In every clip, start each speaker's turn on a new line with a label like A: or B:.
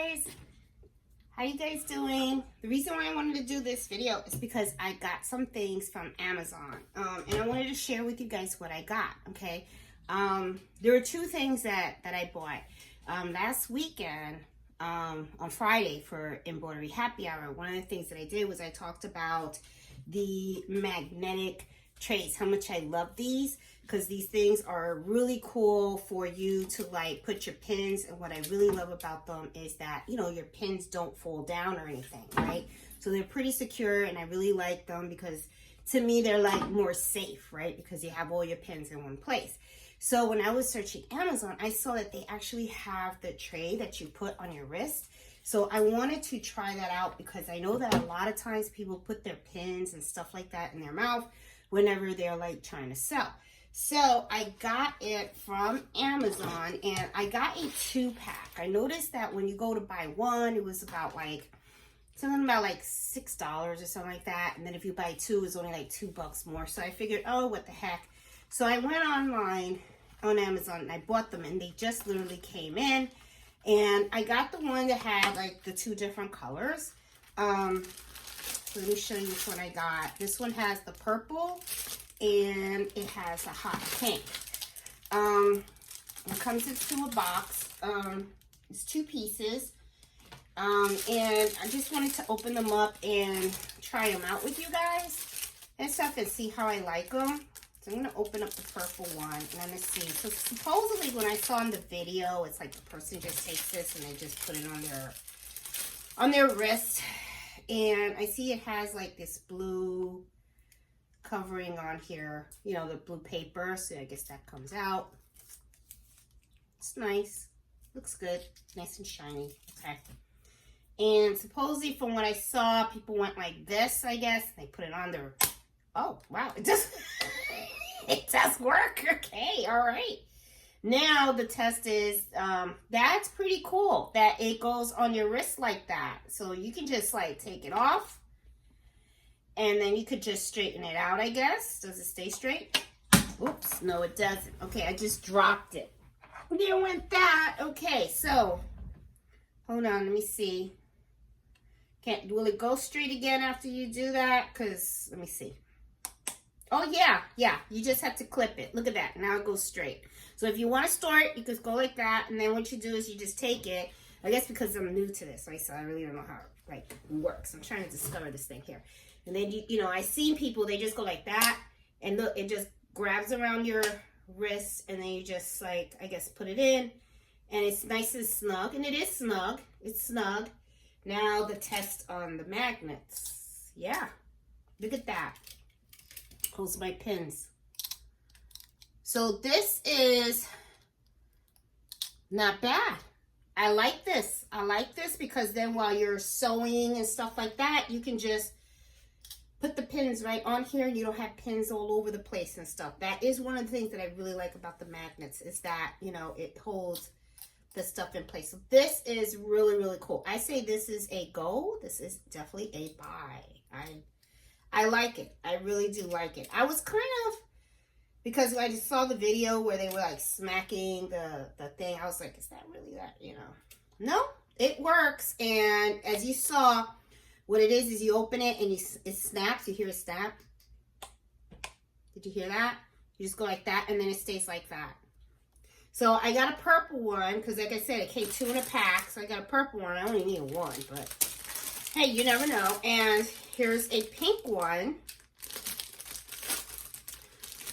A: guys, how you guys doing? The reason why I wanted to do this video is because I got some things from Amazon, and I wanted to share with you guys what I got. Okay, there were two things that I bought last weekend on Friday for Embroidery Happy Hour. One of the things that I did was I talked about the magnetic trays, how much I love these, because these things are really cool for you to like put your pins. And what I really love about them is that, you know, your pins don't fall down or anything, right? So they're pretty secure, and I really like them because to me they're like more safe, right? Because you have all your pins in one place. So when I was searching Amazon, I saw that they actually have the tray that you put on your wrist. So I wanted to try that out because I know that a lot of times people put their pins and stuff like that in their mouth whenever they're like trying to sell. So I got it from Amazon, and I got a 2-pack. I noticed that when you go to buy one, it was about like something about like $6 or something like that. And then if you buy two, it's only like $2 more. So I figured, oh, what the heck. So I went online on Amazon and I bought them, and they just literally came in. And I got the one that had like the two different colors. So let me show you which one I got. This one has the purple and it has a hot pink. It comes into a box. It's 2 pieces. And I just wanted to open them up and try them out with you guys and stuff and see how I like them. So I'm going to open up the purple one and I'm going to see. So supposedly when I saw in the video, it's like the person just takes this and they just put it on their wrist. And I see it has like this blue covering on here, you know, the blue paper. So I guess that comes out. It's nice. Looks good. Nice and shiny. Okay. And supposedly from what I saw, people went like this, I guess. They put it on their... Oh, wow. It does... It does work. Okay. All right. Now the test is, that's pretty cool that it goes on your wrist like that. So you can just like take it off and then you could just straighten it out, I guess. Does it stay straight? Oops. No, it doesn't. Okay. I just dropped it. There went that. Okay. So hold on. Let me see. Will it go straight again after you do that? Because let me see. Oh, yeah. Yeah. You just have to clip it. Look at that. Now it goes straight. So if you want to store it, you just go like that. And then what you do is you just take it. I guess because I'm new to this, right? So I really don't know how it like works. I'm trying to discover this thing here. And then, you know, I seen people, they just go like that. And look, it just grabs around your wrist. And then you just like, I guess, put it in. And it's nice and snug. And it is snug. It's snug. Now the test on the magnets. Yeah. Look at that. Holds my pins. So this is not bad. I like this. I like this because then while you're sewing and stuff like that, you can just put the pins right on here and you don't have pins all over the place and stuff. That is one of the things that I really like about the magnets is that, you know, it holds the stuff in place. So this is really, really cool. I say this is a go. This is definitely a buy. I like it. I really do like it. I was kind of, because I just saw the video where they were like smacking the thing. I was like, is that really that, you know? No, it works. And as you saw, what it is you open it and it snaps. You hear it snap. Did you hear that? You just go like that and then it stays like that. So I got a purple one because like I said, it came 2 in a pack. So I got a purple one. I only need one, but hey, you never know. And here's a pink one.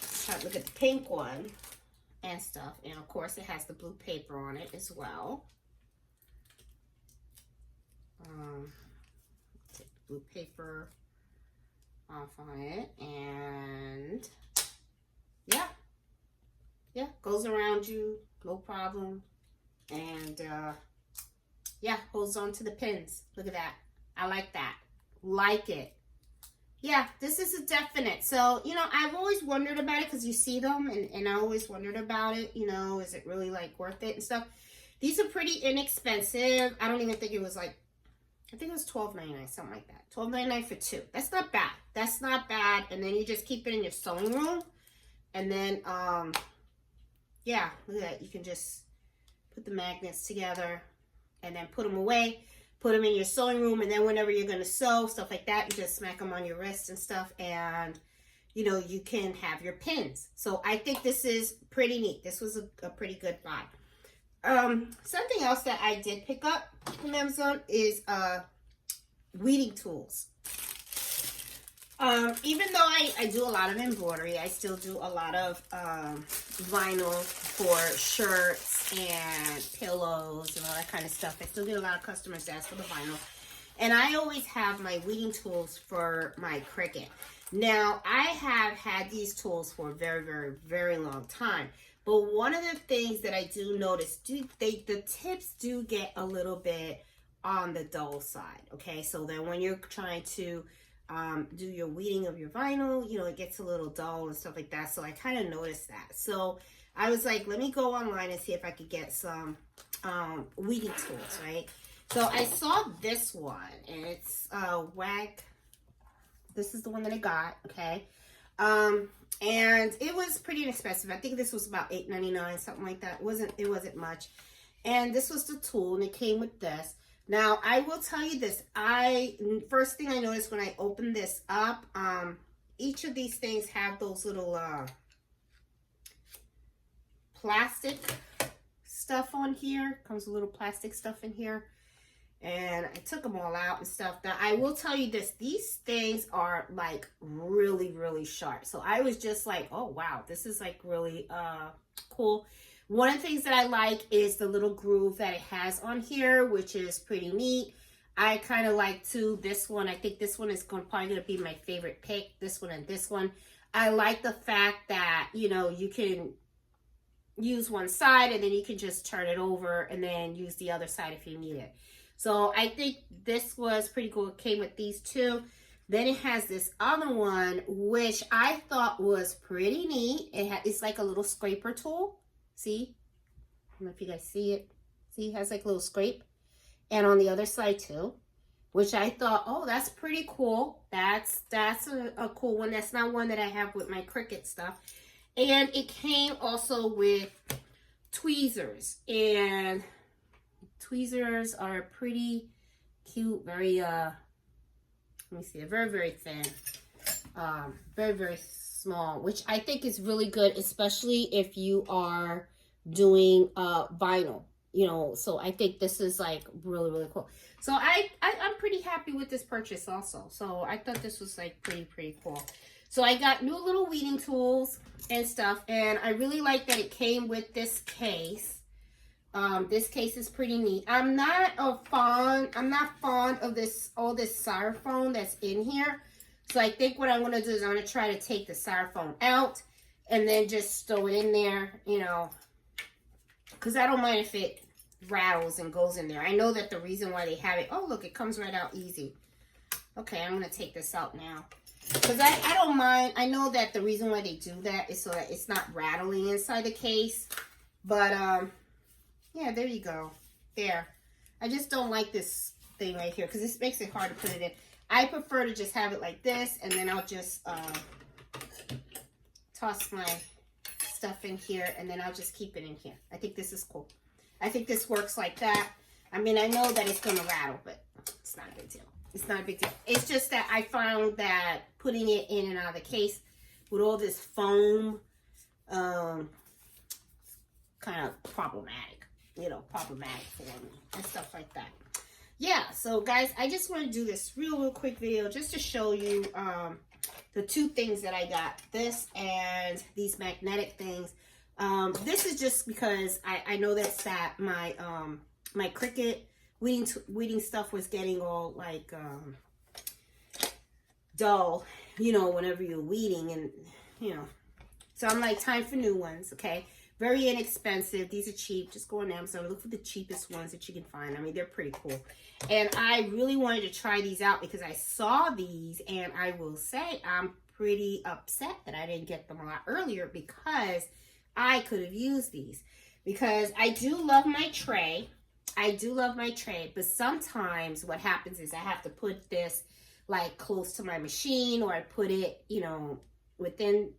A: Let's try to look at the pink one and stuff. And of course, it has the blue paper on it as well. Take the blue paper off on it. And yeah. Yeah, goes around you. No problem. And yeah, holds on to the pins. Look at that. I like that. Like it. Yeah, this is a definite. So, you know, I've always wondered about it because you see them and I always wondered about it. You know, is it really like worth it and stuff? These are pretty inexpensive. I don't even think it was like, I think it was $12.99, something like that. $12.99 for 2. That's not bad. That's not bad. And then you just keep it in your sewing room. And then, yeah, look at that. You can just put the magnets together and then put them away, put them in your sewing room, and then whenever you're going to sew, stuff like that, you just smack them on your wrist and stuff, and you know, you can have your pins. So I think this is pretty neat. This was a pretty good buy. Something else that I did pick up from Amazon is weeding tools. Even though I do a lot of embroidery, I still do a lot of vinyl for shirts and pillows and all that kind of stuff. I still get a lot of customers that ask for the vinyl. And I always have my weeding tools for my Cricut. Now, I have had these tools for a very, very, very long time. But one of the things that I do notice, the tips do get a little bit on the dull side, okay? So then when you're trying to do your weeding of your vinyl, you know, it gets a little dull and stuff like that. So I kind of noticed that. So I was like, let me go online and see if I could get some weeding tools, right? So I saw this one, and it's Wag. This is the one that I got, okay? And it was pretty inexpensive. I think this was about $8.99, something like that. It wasn't much. And this was the tool, and it came with this. Now, I will tell you this. First thing I noticed when I opened this up, each of these things have those little plastic stuff on here. Comes with little plastic stuff in here. And I took them all out and stuff. Now, I will tell you this. These things are, like, really, really sharp. So I was just like, oh, wow. This is, like, really cool. One of the things that I like is the little groove that it has on here, which is pretty neat. I kind of like, too, this one. I think this one is probably going to be my favorite pick, this one and this one. I like the fact that, you know, you can use one side and then you can just turn it over and then use the other side if you need it. So I think this was pretty cool. It came with these two. Then it has this other one, which I thought was pretty neat. It's like a little scraper tool. See? I don't know if you guys see it. See, it has like a little scrape. And on the other side too, which I thought, oh, that's pretty cool. That's a cool one. That's not one that I have with my Cricut stuff. And it came also with tweezers. And tweezers are pretty cute, very, let me see, they're very, very thin, very, very small, which I think is really good, especially if you are doing vinyl, you know, so I think this is like really, really cool. So I'm pretty happy with this purchase also. So I thought this was like pretty cool. So I got new little weeding tools and stuff, and I really like that it came with this case. This case is pretty neat. I'm not fond of all this styrofoam that's in here. So I think what I'm going to do is I'm going to try to take the styrofoam out and then just throw it in there, you know, because I don't mind if it rattles and goes in there. I know that the reason why they have it, oh, look, it comes right out easy. Okay, I'm going to take this out now. Because I don't mind. I know that the reason why they do that is so that it's not rattling inside the case. But, yeah, there you go. There. I just don't like this thing right here because this makes it hard to put it in. I prefer to just have it like this, and then I'll just toss my stuff in here, and then I'll just keep it in here. I think this is cool. I think this works like that. I mean, I know that it's going to rattle, but it's not a big deal. It's not a big deal. It's just that I found that putting it in and out of the case with all this foam, kind of problematic. You know, problematic for me and stuff like that. Yeah, so guys, I just want to do this real quick video just to show you the two things that I got. This and these magnetic things. This is just because I noticed that my my Cricut weeding stuff was getting all like dull, you know, whenever you're weeding, and you know, so I'm like, time for new ones. Okay. Very inexpensive. These are cheap. Just go on Amazon. Look for the cheapest ones that you can find. I mean, they're pretty cool. And I really wanted to try these out because I saw these, and I will say I'm pretty upset that I didn't get them a lot earlier because I could have used these. Because I do love my tray. I do love my tray. But sometimes what happens is I have to put this like close to my machine, or I put it, you know, within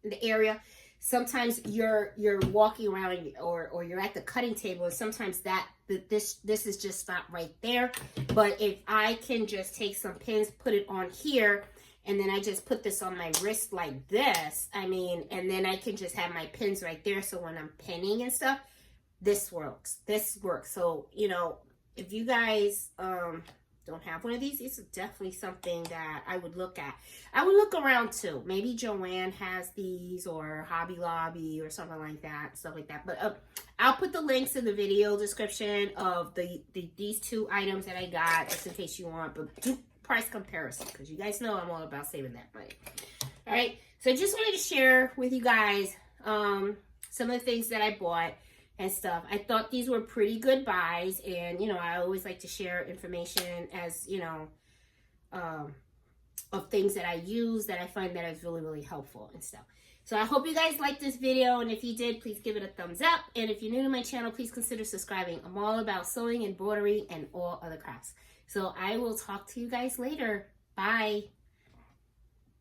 A: the area. sometimes you're walking around or you're at the cutting table, and sometimes this is just not right there. But if I can just take some pins, put it on here, and then I just put this on my wrist like this, I mean, and then I can just have my pins right there. So when I'm pinning and stuff, this works. This works. So, you know, if you guys don't have one of these, it's definitely something that I would look at. I would look around too. Maybe Joann has these, or Hobby Lobby or something like that, stuff like that. But I'll put the links in the video description of these two items that I got, just in case you want. But do price comparison, because you guys know I'm all about saving that money. All right, so I just wanted to share with you guys some of the things that I bought and stuff. I thought these were pretty good buys, and you know, I always like to share information, as you know, of things that I use that I find that is really, really helpful and stuff. So I hope you guys liked this video, and if you did, please give it a thumbs up. And if you're new to my channel, please consider subscribing. I'm all about sewing, embroidery, and all other crafts. So I will talk to you guys later. Bye.